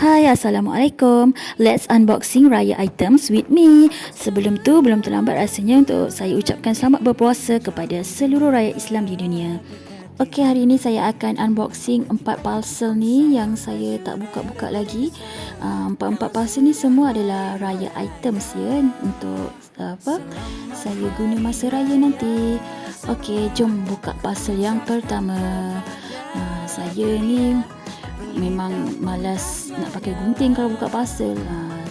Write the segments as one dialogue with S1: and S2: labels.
S1: Hai, Assalamualaikum. Let's unboxing raya items with me. Sebelum tu, belum terlambat rasanya untuk saya ucapkan selamat berpuasa kepada seluruh rakyat Islam di dunia. Okey, hari ini saya akan unboxing 4 parcel ni yang saya tak buka-buka lagi. Empat parcel ni semua adalah raya items ya, untuk saya guna masa raya nanti. Okey, jom buka parcel yang pertama. Saya ni memang malas nak pakai gunting kalau buka parcel.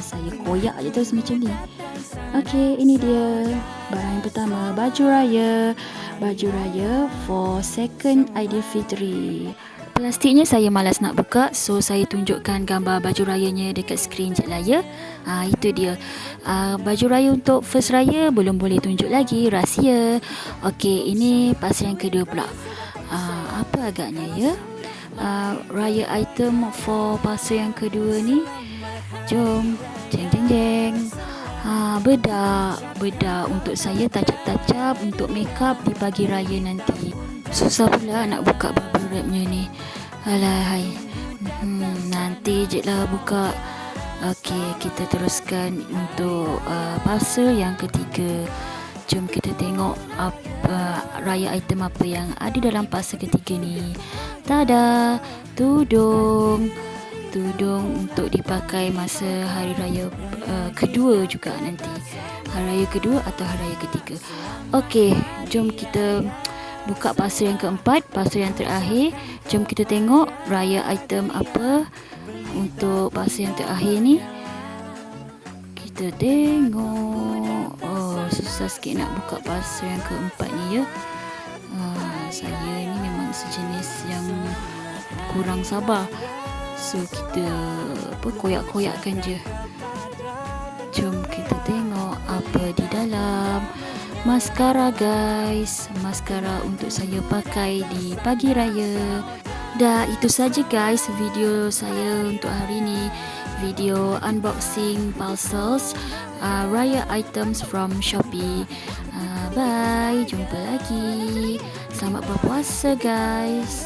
S1: Saya koyak je terus macam ni. Okey, ini dia barang yang pertama, baju raya. Baju raya for second Aidilfitri. Plastiknya saya malas nak buka, so saya tunjukkan gambar baju rayanya dekat skrin je lah ya. Itu dia. Baju raya untuk first raya belum boleh tunjuk lagi, rahsia. Okey, ini parcel yang kedua pula. Apa agaknya ya? Raya item for parcel yang kedua ni. Jom. Jeng jeng jeng. Bedak untuk saya touch-up untuk makeup di pagi raya nanti. Susah pula nak buka bubble wrapnya ni. Alahai. Nanti je lah buka. Okey, kita teruskan untuk parcel yang ketiga. Jom kita tengok raya item apa yang ada dalam parcel ketiga ni. Tada, tudung untuk dipakai masa hari raya kedua juga nanti. Hari raya kedua atau hari raya ketiga. Okey, jom kita buka parcel yang keempat, parcel yang terakhir. Jom kita tengok raya item apa untuk parcel yang terakhir ni. Kita tengok. Susah sikit nak buka parcel yang keempat ni ya. Saya ni memang sejenis yang kurang sabar, so kita koyak-koyakkan je. Jom kita tengok apa di dalam. Maskara guys, maskara untuk saya pakai di pagi raya. Dah, itu saja guys video saya untuk hari ini. Video unboxing parcels raya items from Shopee. Bye, jumpa lagi. Selamat berpuasa guys.